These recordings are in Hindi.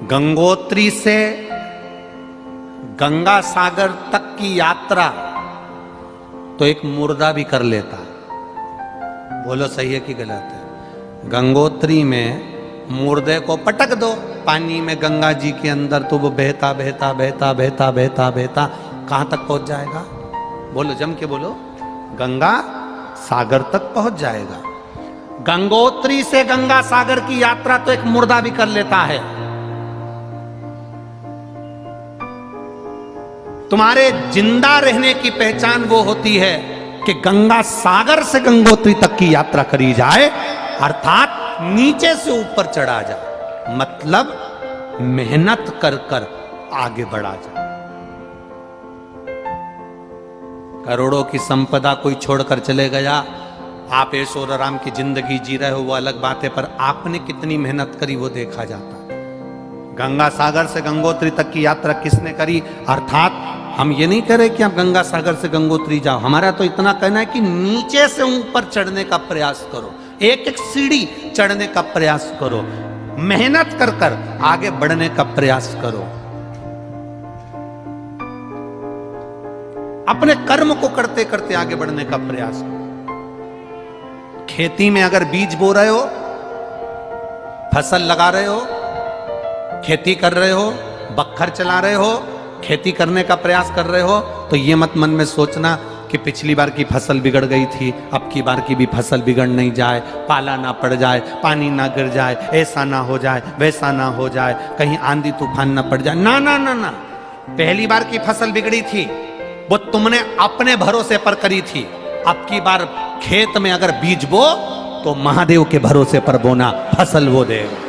गंगोत्री से गंगा सागर तक की यात्रा तो एक मुर्दा भी कर लेता। बोलो सही है कि गलत है? गंगोत्री में मुर्दे को पटक दो पानी में, गंगा जी के अंदर, तो वो बहता बहता बहता बहता बहता बहता कहां तक पहुंच जाएगा? बोलो, जम के बोलो। गंगा सागर तक पहुंच जाएगा। गंगोत्री से गंगा सागर की यात्रा तो एक मुर्दा भी कर लेता है। तुम्हारे जिंदा रहने की पहचान वो होती है कि गंगा सागर से गंगोत्री तक की यात्रा करी जाए, अर्थात नीचे से ऊपर चढ़ा जाए, मतलब मेहनत कर कर आगे बढ़ा जाए। करोड़ों की संपदा कोई छोड़कर चले गया, आप ऐशो और आराम की जिंदगी जी रहे हो, वो अलग बात है, पर आपने कितनी मेहनत करी वो देखा जाता है। गंगा सागर से गंगोत्री तक की यात्रा किसने करी? अर्थात हम ये नहीं कह रहे कि आप गंगा सागर से गंगोत्री जाओ, हमारा तो इतना कहना है कि नीचे से ऊपर चढ़ने का प्रयास करो, एक एक सीढ़ी चढ़ने का प्रयास करो, मेहनत कर कर आगे बढ़ने का प्रयास करो। अपने कर्म को करते करते आगे बढ़ने का प्रयास करो। खेती में अगर बीज बो रहे हो, फसल लगा रहे हो, खेती कर रहे हो, बखर चला रहे हो, खेती करने का प्रयास कर रहे हो, तो ये मत मन में सोचना कि पिछली बार की फसल बिगड़ गई थी, अब की बार की भी फसल बिगड़ नहीं जाए, पाला ना पड़ जाए, पानी ना गिर जाए, ऐसा ना हो जाए, वैसा ना हो जाए, कहीं आंधी तूफान ना पड़ जाए। ना ना ना ना, पहली बार की फसल बिगड़ी थी, वो तुमने अपने भरोसे पर करी थी। अब की बार खेत में अगर बीज बो तो महादेव के भरोसे पर बोना, फसल वो देगा।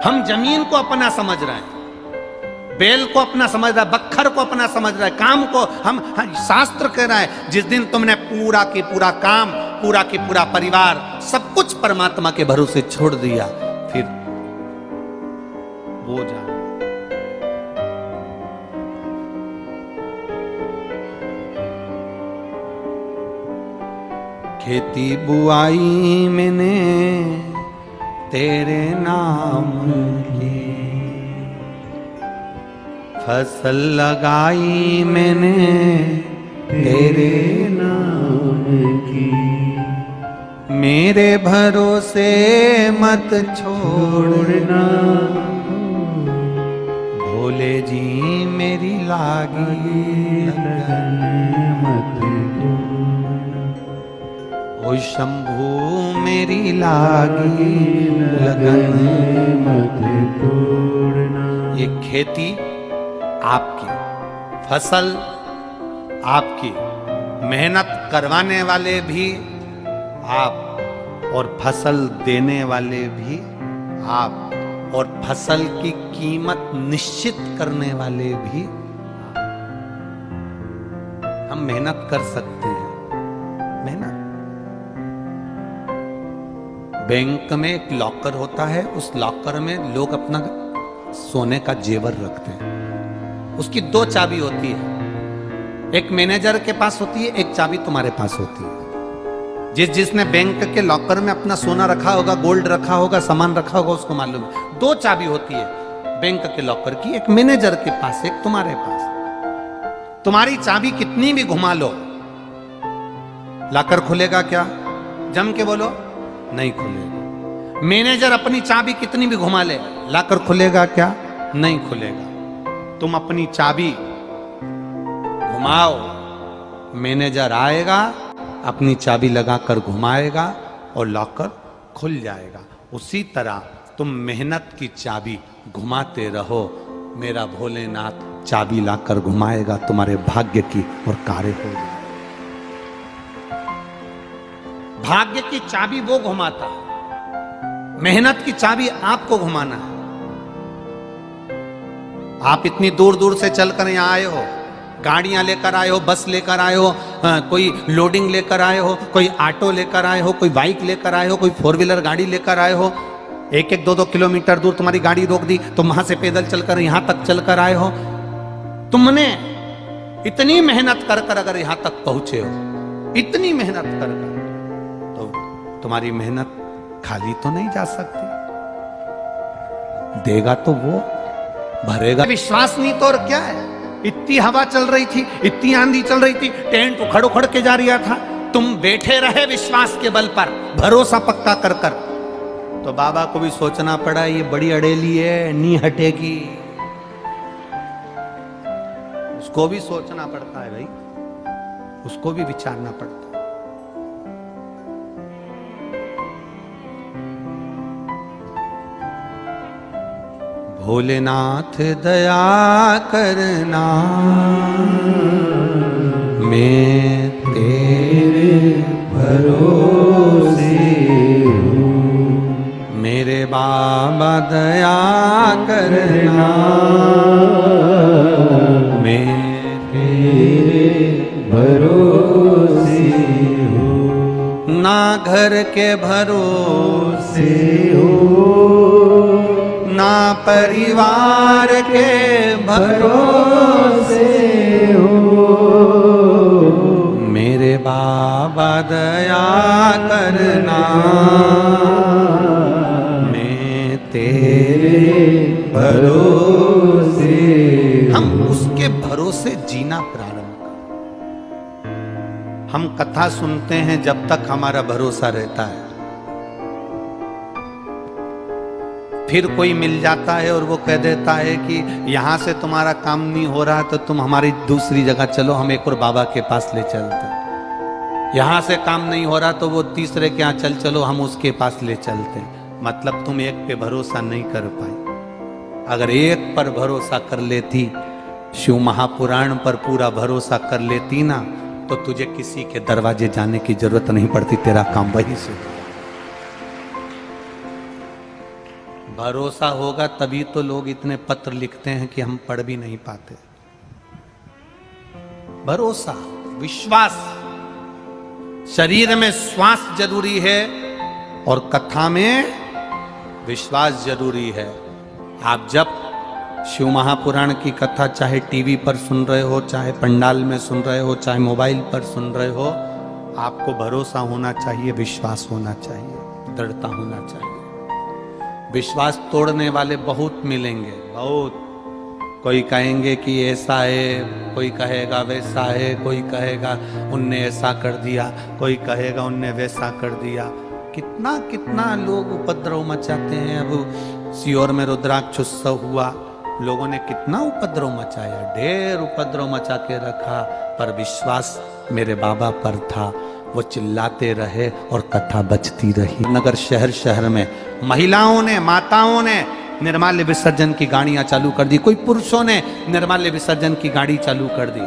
हम जमीन को अपना समझ रहे हैं, बेल को अपना समझ रहा है, बखर को अपना समझ रहा है, काम को हम शास्त्र कह रहा है जिस दिन तुमने पूरा की पूरा काम, पूरा की पूरा परिवार, सब कुछ परमात्मा के भरोसे छोड़ दिया, फिर वो जा खेती बुआई मैंने तेरे नाम की, फसल लगाई मैंने तेरे नाम की, मेरे भरोसे मत छोड़ना, भोले जी मेरी लागी लगन मत ओ शंभू मेरी लागी लगन मत तोड़ना। ये खेती आपकी, फसल आपकी, मेहनत करवाने वाले भी आप और फसल देने वाले भी आप, और फसल की कीमत निश्चित करने वाले भी आप। हम मेहनत कर सकते हैं, मेहनत। बैंक में एक लॉकर होता है, उस लॉकर में लोग अपना सोने का जेवर रखते हैं। उसकी दो चाबी होती है, एक मैनेजर के पास होती है, एक चाबी तुम्हारे पास होती है। जिसने बैंक के लॉकर में अपना सोना रखा होगा, गोल्ड रखा होगा, सामान रखा होगा, उसको मालूम है। दो चाबी होती है बैंक के लॉकर की, एक मैनेजर के पास, एक तुम्हारे पास। तुम्हारी चाबी कितनी भी घुमा लो, लॉकर खुलेगा क्या? जम के बोलो, नहीं खुलेगा। मैनेजर अपनी चाबी कितनी भी घुमा ले, लॉकर खुलेगा क्या? नहीं खुलेगा। तुम अपनी चाबी घुमाओ, मैनेजर आएगा, अपनी चाबी लगाकर घुमाएगा और लॉकर खुल जाएगा। उसी तरह तुम मेहनत की चाबी घुमाते रहो, मेरा भोलेनाथ चाबी लाकर घुमाएगा तुम्हारे भाग्य की और कार्य हो जाएगा। भाग्य की चाबी वो घुमाता है, मेहनत की चाबी आपको घुमाना है। आप इतनी दूर दूर से चलकर यहां आए हो, गाड़ियां लेकर आए हो, बस लेकर आए हो, कोई लोडिंग लेकर आए हो, कोई ऑटो लेकर आए हो, कोई बाइक लेकर आए हो, कोई फोर व्हीलर गाड़ी लेकर आए हो। एक एक दो दो किलोमीटर दूर तुम्हारी गाड़ी रोक दी, तुम वहां से पैदल चलकर यहां तक चलकर आए हो। तुमने इतनी मेहनत कर कर अगर यहां तक पहुंचे हो, इतनी मेहनत कर कर, तो तुम्हारी मेहनत खाली तो नहीं जा सकती, देगा तो वो, भरेगा। विश्वास नहीं तो और क्या है। इतनी हवा चल रही थी, इतनी आंधी चल रही थी, टेंट उखड़ उखड़ के जा रहा था, तुम बैठे रहे विश्वास के बल पर, भरोसा पक्का कर कर। तो बाबा को भी सोचना पड़ा, ये बड़ी अड़ेली है, नहीं हटेगी। उसको भी सोचना पड़ता है भाई, उसको भी विचारना पड़ता है। भोलेनाथ दया करना, मैं तेरे भरोसे हूँ। मेरे बाबा दया करना, मैं तेरे भरोसे हूँ। ना घर के भरोसे हो, ना परिवार के भरोसे हो। मेरे बाबा दया करना, मैं तेरे भरोसे। हम उसके भरोसे जीना प्रारंभ करें। हम कथा सुनते हैं जब तक हमारा भरोसा रहता है, फिर कोई मिल जाता है और वो कह देता है कि यहां से तुम्हारा काम नहीं हो रहा तो तुम हमारी दूसरी जगह चलो, हम एक और बाबा के पास ले चलते। यहां से काम नहीं हो रहा तो वो तीसरे के यहाँ चल चलो, हम उसके पास ले चलते। मतलब तुम एक पे भरोसा नहीं कर पाई। अगर एक पर भरोसा कर लेती, शिव महापुराण पर पूरा भरोसा कर लेती ना, तो तुझे किसी के दरवाजे जाने की जरूरत नहीं पड़ती, तेरा काम वही से। भरोसा होगा तभी तो लोग इतने पत्र लिखते हैं कि हम पढ़ भी नहीं पाते। भरोसा, विश्वास। शरीर में श्वास जरूरी है और कथा में विश्वास जरूरी है। आप जब शिव महापुराण की कथा चाहे टीवी पर सुन रहे हो, चाहे पंडाल में सुन रहे हो, चाहे मोबाइल पर सुन रहे हो, आपको भरोसा होना चाहिए, विश्वास होना चाहिए, दृढ़ता होना चाहिए। विश्वास तोड़ने वाले बहुत मिलेंगे, बहुत। कोई कहेंगे कि ऐसा है, कोई कहेगा वैसा है, कोई कहेगा उनने ऐसा कर दिया, कोई कहेगा उनने वैसा कर दिया। कितना कितना लोग उपद्रव मचाते हैं। अब सीहोर में रुद्राक्ष उत्सव हुआ, लोगों ने कितना उपद्रव मचाया, ढेर उपद्रव मचा के रखा, पर विश्वास मेरे बाबा पर था। वो चिल्लाते रहे और कथा बचती रही। नगर शहर शहर में महिलाओं ने, माताओं ने निर्माल्य विसर्जन की गाड़ियां चालू कर दी, कोई पुरुषों ने निर्माल्य विसर्जन की गाड़ी चालू कर दी।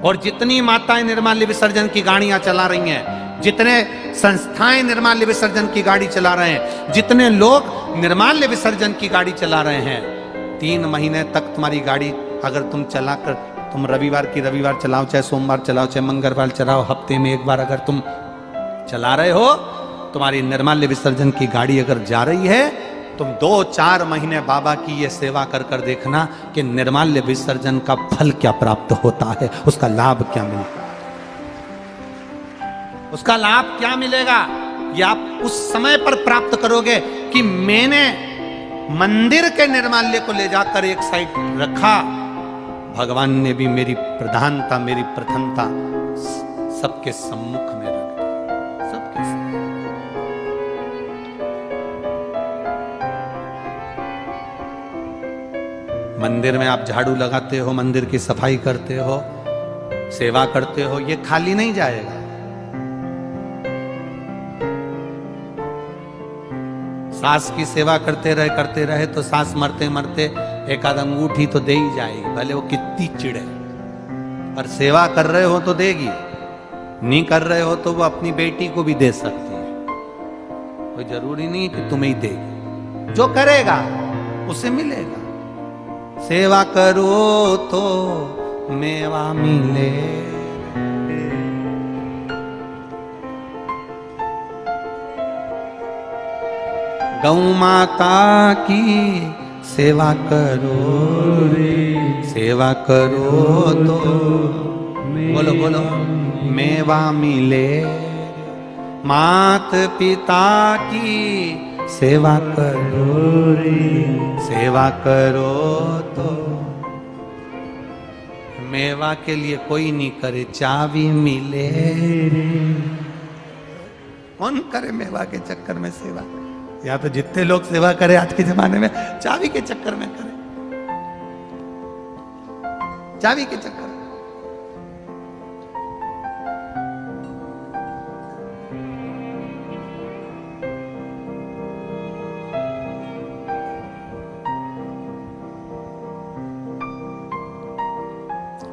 और जितनी माताएं निर्माल्य विसर्जन की गाड़ियां चला रही हैं, जितने संस्थाएं निर्माल्य विसर्जन की गाड़ी चला रहे हैं, जितने लोग निर्माल्य विसर्जन की गाड़ी चला रहे हैं, 3 महीने तक तुम्हारी गाड़ी अगर तुम चलाकर, तुम रविवार की रविवार चलाओ, चाहे सोमवार चलाओ, चाहे मंगलवार चलाओ, हफ्ते में एक बार अगर तुम चला रहे हो, तुम्हारी निर्माल्य विसर्जन की गाड़ी अगर जा रही है, तुम 2-4 महीने बाबा की ये सेवा कर कर देखना कि निर्माल्य विसर्जन का फल क्या प्राप्त होता है, उसका लाभ क्या मिलेगा, उसका लाभ क्या मिलेगा, ये आप उस समय पर प्राप्त करोगे कि मैंने मंदिर के निर्माल्य को ले जाकर एक साइड रखा, भगवान ने भी मेरी प्रधानता, मेरी प्रथमता सबके सम्मुख में रख दी, सबके सम्मुख। मंदिर में आप झाड़ू लगाते हो, मंदिर की सफाई करते हो, सेवा करते हो, ये खाली नहीं जाएगा। सास की सेवा करते रहे तो सास मरते मरते एक आध अंगूठी तो दे ही जाएगी, भले वो कितनी चिड़े। पर सेवा कर रहे हो तो देगी, नहीं कर रहे हो तो वो अपनी बेटी को भी दे सकती है। कोई जरूरी नहीं कि तुम्हें ही देगी, जो करेगा उसे मिलेगा। सेवा करो तो मेवा मिले। गौ माता की सेवा करो रे, सेवा करो तो बोलो बोलो मेवा मिले। मात पिता की सेवा करो रे, सेवा करो तो मेवा के लिए कोई नहीं करे, चाबी मिले रे। कौन करे मेवा के चक्कर में सेवा? या तो जितने लोग सेवा करे आज के जमाने में चाबी के चक्कर में करे, चाबी के चक्कर।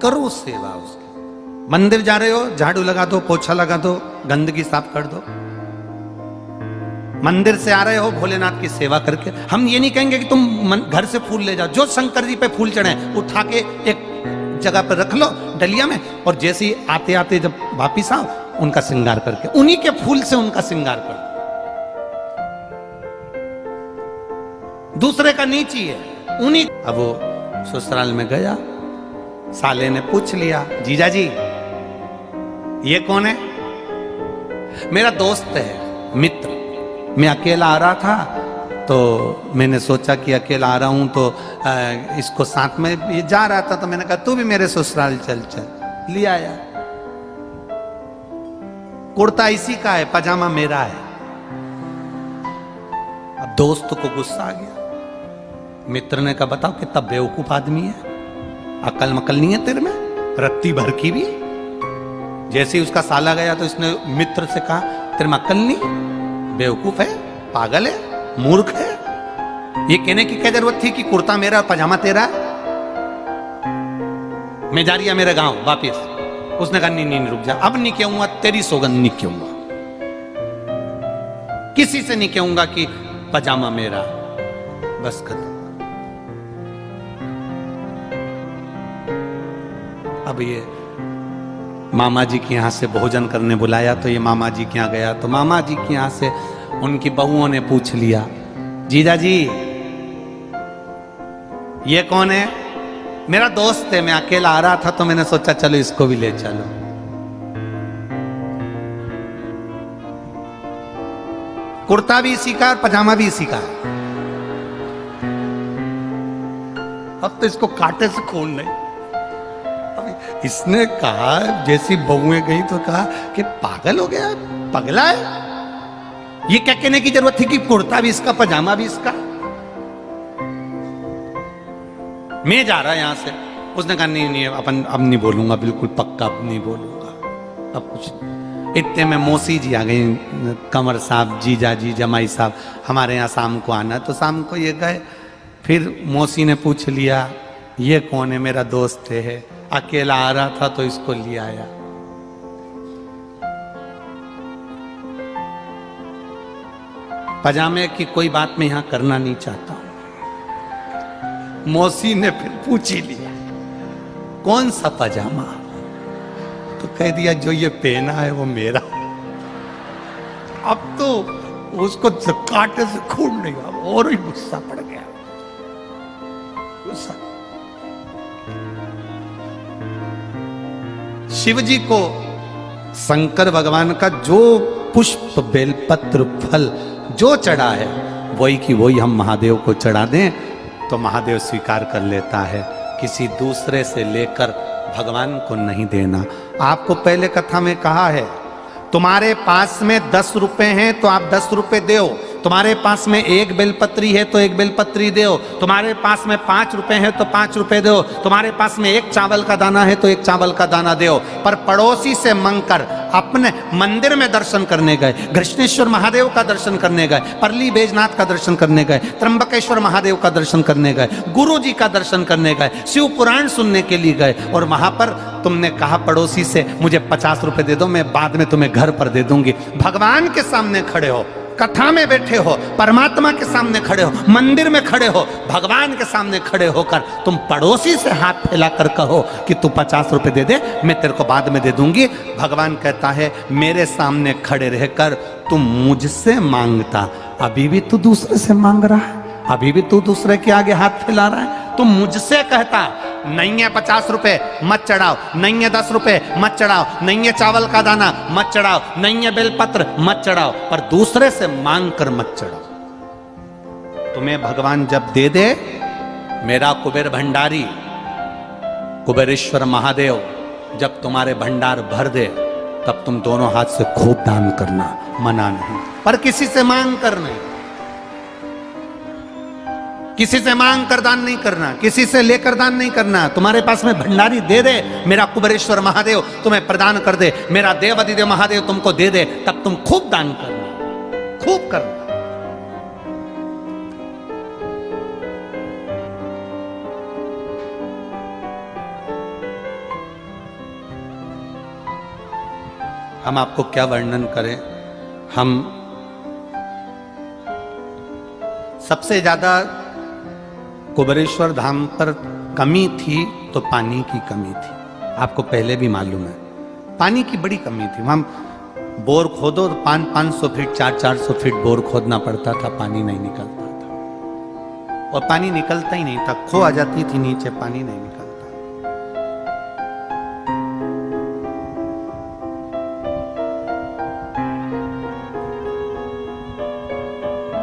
करो सेवा उसकी। मंदिर जा रहे हो, झाड़ू लगा दो, पोछा लगा दो, गंदगी साफ कर दो। मंदिर से आ रहे हो भोलेनाथ की सेवा करके। हम ये नहीं कहेंगे कि तुम घर से फूल ले जाओ, जो शंकर जी पे फूल चढ़े उठा के एक जगह पर रख लो डलिया में, और जैसे ही आते आते जब वापिस आओ उनका श्रृंगार करके, उन्हीं के फूल से उनका श्रृंगार कर दो। दूसरे का नहीं चाहिए, उन्हीं। अब वो ससुराल में गया, साले ने पूछ लिया, जीजा जी ये कौन है? मेरा दोस्त है, मित्र। मैं अकेला आ रहा था तो मैंने सोचा कि अकेला आ रहा हूं तो इसको साथ में ये जा रहा था, तो मैंने कहा तू भी मेरे ससुराल चल चल। लिया आया। कुर्ता इसी का है, पजामा मेरा है। अब दोस्त को गुस्सा आ गया। मित्र ने कहा बताओ कितना बेवकूफ आदमी है, अकल मकल नहीं है तेरे में, रत्ती भर की भी। जैसे ही उसका साला गया तो इसने मित्र से कहा तेरे में अकल नहीं, बेवकूफ है, पागल है, मूर्ख है। ये कहने की क्या जरूरत थी कि कुर्ता मेरा और पजामा तेरा? मैं जा रही है मेरे गांव वापिस। उसने कहा नहीं नहीं रुक जा, अब नहीं कहूंगा, तेरी सौगंध नहीं कहूंगा, किसी से नहीं कहूंगा कि पजामा मेरा, बस खत्म। अब ये मामा जी के यहाँ से भोजन करने बुलाया, तो ये मामा जी के यहाँ गया, तो मामा जी के यहाँ से उनकी बहुओं ने पूछ लिया, जीजा जी ये कौन है? मेरा दोस्त है, मैं अकेला आ रहा था तो मैंने सोचा चलो इसको भी ले चलो। कुर्ता भी इसी का और पजामा भी इसी का है। अब तो इसको कांटे से खून नहीं। इसने कहा, जैसी बहुएं गई तो कहा कि पागल हो गया, पगला है। ये क्या कहने की जरूरत थी कि कुर्ता भी इसका पजामा भी इसका? मैं जा रहा यहां से। उसने कहा नहीं नहीं अपन अब नहीं बोलूंगा, बिल्कुल पक्का अब नहीं बोलूंगा, अब कुछ। इतने में मौसी जी आ गई, कंवर साहब, जीजा जी, जमाई साहब, हमारे यहाँ शाम को आना। तो शाम को ये गए। फिर मौसी ने पूछ लिया ये कौन है? मेरा दोस्त है, अकेला आ रहा था तो इसको ले आया। पजामे की कोई बात मैं यहां करना नहीं चाहता हूं। मौसी ने फिर पूछ ही लिया कौन सा पजामा? तो कह दिया जो ये पहना है वो मेरा। अब तो उसको कांटे से खून नहीं, और ही गुस्सा पड़ गया, गुस्सा। शिव जी को शंकर भगवान का जो पुष्प बेलपत्र फल जो चढ़ा है वही की वही हम महादेव को चढ़ा दें तो महादेव स्वीकार कर लेता है। किसी दूसरे से लेकर भगवान को नहीं देना। आपको पहले कथा में कहा है तुम्हारे पास में 10 रुपए हैं तो आप 10 रुपए दो, तुम्हारे पास में 1 बेलपत्री है तो 1 बेलपत्री दो, तुम्हारे पास में 5 रुपए है तो 5 रुपए दो, तुम्हारे पास में 1 चावल का दाना है तो 1 चावल का दाना दो। पर पड़ोसी से मांगकर अपने मंदिर में दर्शन करने गए, कृष्णेश्वर महादेव का दर्शन करने गए, परली बैजनाथ का दर्शन करने गए, त्र्यंबकेश्वर महादेव का दर्शन करने गए, गुरु जी का दर्शन करने गए, शिव पुराण सुनने के लिए गए, और वहां पर तुमने कहा पड़ोसी से मुझे 50 रुपए दे दो, मैं बाद में तुम्हें घर पर दे दूंगी। भगवान के सामने खड़े हो, कथा में बैठे हो, परमात्मा के सामने खड़े हो, मंदिर में खड़े हो, भगवान के सामने खड़े होकर तुम पड़ोसी से हाथ फैलाकर कहो कि तू 50 रुपए दे दे, मैं तेरे को बाद में दे दूंगी। भगवान कहता है मेरे सामने खड़े रहकर तुम मुझसे मांगता, अभी भी तू दूसरे से मांग रहा है, अभी भी तू दूसरे के आगे हाथ फैला रहा है। तुम मुझसे कहता नहीं है 50 रुपए मत चढ़ाओ, नहीं है 10 रुपए मत चढ़ाओ, नहीं है चावल का दाना मत चढ़ाओ, नहीं है बेलपत्र मत चढ़ाओ, पर दूसरे से मांग कर मत चढ़ाओ। तुम्हें भगवान जब दे दे, मेरा कुबेर भंडारी कुबेरेश्वर महादेव जब तुम्हारे भंडार भर दे, तब तुम दोनों हाथ से खूब दान करना, मना नहीं, पर किसी से मांग कर नहीं, किसी से मांग कर दान नहीं करना, किसी से लेकर दान नहीं करना। तुम्हारे पास में भंडारी दे दे, मेरा कुबेरेश्वर महादेव तुम्हें प्रदान कर दे, मेरा देव अधिदेव महादेव तुमको दे दे, तब तुम खूब दान करना, खूब करना। हम आपको क्या वर्णन करें। हम सबसे ज्यादा कुबेरेश्वर धाम पर कमी थी तो पानी की कमी थी। आपको पहले भी मालूम है, पानी की बड़ी कमी थी। हम बोर खोदो तो 500 फीट 400 फीट बोर खोदना पड़ता था, पानी नहीं निकलता था, और पानी निकलता ही नहीं था, खो आ जाती थी नीचे, पानी नहीं निकलता।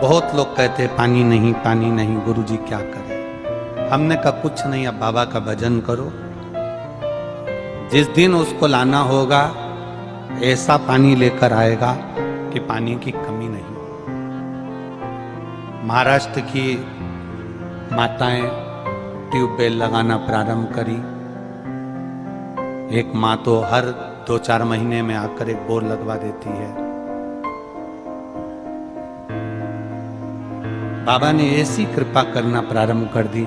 बहुत लोग कहते पानी नहीं, पानी नहीं, गुरुजी क्या करें। हमने कहा कुछ नहीं, अब बाबा का भजन करो। जिस दिन उसको लाना होगा ऐसा पानी लेकर आएगा कि पानी की कमी नहीं। महाराष्ट्र की माताएं ट्यूबवेल लगाना प्रारंभ करी। एक माँ तो हर 2-4 महीने में आकर एक बोर लगवा देती है। बाबा ने ऐसी कृपा करना प्रारंभ कर दी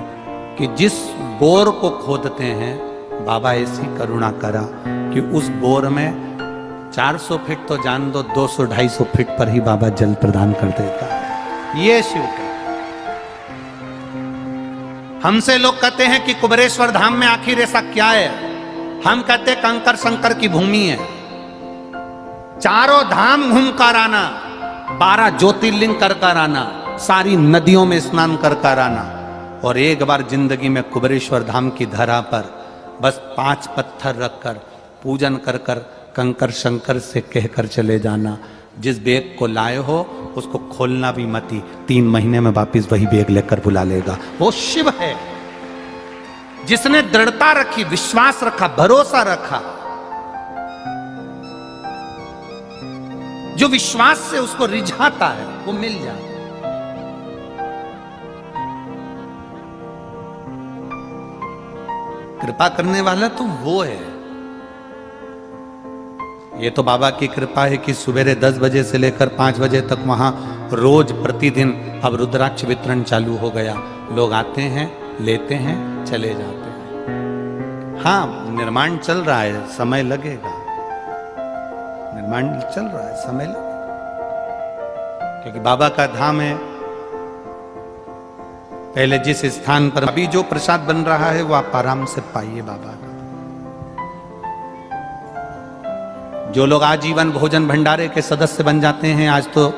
कि जिस बोर को खोदते हैं, बाबा ऐसी करुणा करा कि उस बोर में 400 फीट तो जान दो, 200-250 फीट पर ही बाबा जल प्रदान कर देता है। ये शिव का। हमसे लोग कहते हैं कि कुबेरेश्वर धाम में आखिर ऐसा क्या है। हम कहते कंकर शंकर की भूमि है, चारों धाम घूम कर आना, 12 ज्योतिर्लिंग कर आना, सारी नदियों में स्नान कर आना, और एक बार जिंदगी में कुबेरेश्वर धाम की धरा पर बस 5 पत्थर रखकर पूजन कर कंकर शंकर से कहकर चले जाना, जिस बैग को लाए हो उसको खोलना भी मती, 3 महीने में वापिस वही बैग लेकर बुला लेगा। वो शिव है जिसने दृढ़ता रखी, विश्वास रखा, भरोसा रखा। जो विश्वास से उसको रिझाता है वो मिल जाता है। कृपा करने वाला तो वो है। ये तो बाबा की कृपा है कि सवेरे 10 बजे से लेकर 5 बजे तक वहां रोज प्रतिदिन अब रुद्राक्ष वितरण चालू हो गया। लोग आते हैं, लेते हैं, चले जाते हैं। हाँ, निर्माण चल रहा है, समय लगेगा। निर्माण चल रहा है, समय लगेगा, क्योंकि बाबा का धाम है। पहले जिस स्थान पर अभी जो प्रसाद बन रहा है वो आप आराम से पाइए बाबा का। जो लोग आजीवन भोजन भंडारे के सदस्य बन जाते हैं, आज तो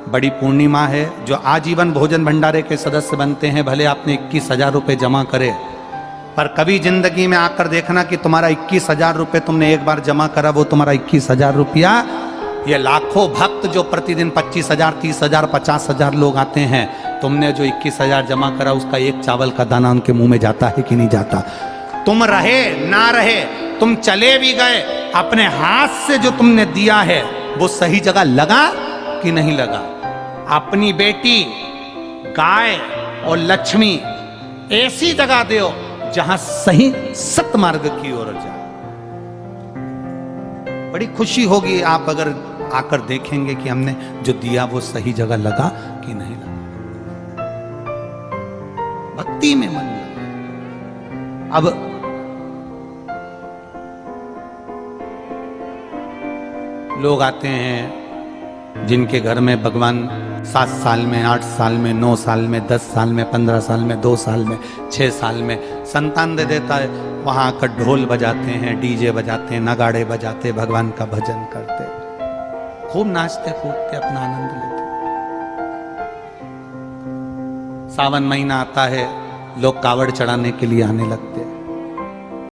बड़ी पूर्णिमा है, जो आजीवन भोजन भंडारे के सदस्य बनते हैं, भले आपने 21,000 रुपये जमा करे, पर कभी जिंदगी में आकर देखना कि तुम्हारा 21,000 रुपये तुमने एक बार जमा करा, वो तुम्हारा 21,000 रुपया, ये लाखों भक्त जो प्रतिदिन 25,000, 30,000, 50,000 लोग आते हैं, तुमने जो 21,000 जमा करा उसका एक चावल का दाना उनके मुंह में जाता है कि नहीं जाता? तुम रहे ना रहे, तुम चले भी गए, अपने हाथ से जो तुमने दिया है वो सही जगह लगा कि नहीं लगा? अपनी बेटी, गाय और लक्ष्मी ऐसी जगह दो जहां सही सतमार्ग की ओर जाए। बड़ी खुशी होगी आप अगर आकर देखेंगे कि हमने जो दिया वो सही जगह लगा कि नहीं लगा। भक्ति में मन लगा। अब लोग आते हैं जिनके घर में भगवान 7 साल में, 8 साल में, 9 साल में, 10 साल में, 15 साल में, 2 साल में, 6 साल में संतान दे देता है, वहां आकर ढोल बजाते हैं, डीजे बजाते हैं, नगाड़े बजाते, भगवान का भजन करते, खूब नाचते कूदते, अपना आनंद लेते। सावन महीना आता है, लोग कावड़ चढ़ाने के लिए आने लगते हैं।